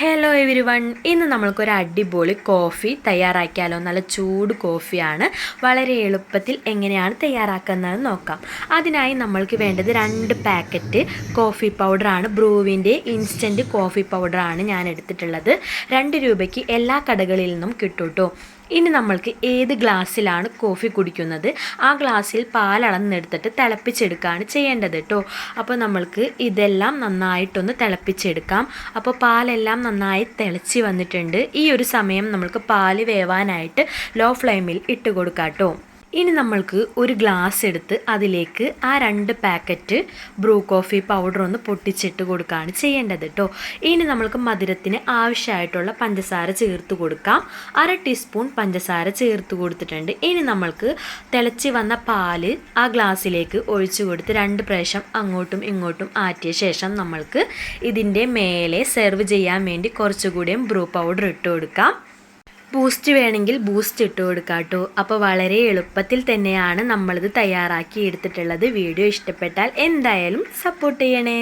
Hello every one, ഇന്ന് നമ്മൾക്കൊരു അടിപൊളി കോഫി തയ്യാറാക്കിയാലോ. നല്ല ചൂട് കോഫിയാണ്. വളരെ എളുപ്പത്തിൽ എങ്ങനെയാണ് തയ്യാറാക്കുന്നത് നോക്കാം. അതിനായി നമ്മൾക്ക് വേണ്ടത് 2 പാക്കറ്റ് കോഫി പൗഡറാണ്. ബ്രൂവിൻ്റെ ഇൻസ്റ്റൻറ്റ് കോഫി പൗഡറാണ് ഞാൻ എടുത്തിട്ടുള്ളത്. 2 രൂപയ്ക്ക് എല്ലാ കടകളിൽ നിന്നും കിട്ടും കേട്ടോ. ഇനി നമ്മൾക്ക് ഏത് ഗ്ലാസ്സിലാണ് കോഫി കുടിക്കുന്നത് ആ ഗ്ലാസ്സിൽ പാലളന്നെടുത്തിട്ട് തിളപ്പിച്ചെടുക്കുകയാണ് ചെയ്യേണ്ടത് കേട്ടോ. അപ്പോൾ നമ്മൾക്ക് ഇതെല്ലാം നന്നായിട്ടൊന്ന് തിളപ്പിച്ചെടുക്കാം. അപ്പോൾ പാലെല്ലാം നന്നായി തിളച്ച് വന്നിട്ടുണ്ട്. ഈ ഒരു സമയം നമ്മൾക്ക് പാല് വേവാനായിട്ട് ലോ ഫ്ലെയിമിൽ ഇട്ട് കൊടുക്കാം കേട്ടോ. ഇനി നമ്മൾക്ക് ഒരു ഗ്ലാസ് എടുത്ത് അതിലേക്ക് ആ 2 പാക്കറ്റ് ബ്രൂ കോഫി പൗഡർ ഒന്ന് പൊട്ടിച്ചിട്ട് കൊടുക്കുകയാണ് ചെയ്യേണ്ടത് കേട്ടോ. ഇനി നമ്മൾക്ക് മധുരത്തിന് ആവശ്യമായിട്ടുള്ള പഞ്ചസാര ചേർത്ത് കൊടുക്കാം. 1/2 ടീസ്പൂൺ പഞ്ചസാര ചേർത്ത് കൊടുത്തിട്ടുണ്ട്. ഇനി നമ്മൾക്ക് തിളച്ച് വന്ന പാല് ആ ഗ്ലാസ്സിലേക്ക് ഒഴിച്ചു കൊടുത്ത് 2 പ്രാവശ്യം അങ്ങോട്ടും ഇങ്ങോട്ടും ആറ്റിയ ശേഷം നമ്മൾക്ക് ഇതിൻ്റെ മേലെ സെർവ് ചെയ്യാൻ വേണ്ടി കുറച്ചുകൂടിയും ബ്രൂ പൗഡർ ഇട്ട് കൊടുക്കാം. ബൂസ്റ്റ് വേണമെങ്കിൽ ബൂസ്റ്റ് ഇട്ട് കൊടുക്കാം കേട്ടോ. അപ്പോൾ വളരെ എളുപ്പത്തിൽ തന്നെയാണ് നമ്മളിത് തയ്യാറാക്കി എടുത്തിട്ടുള്ളത്. വീഡിയോ ഇഷ്ടപ്പെട്ടാൽ എന്തായാലും സപ്പോർട്ട് ചെയ്യണേ.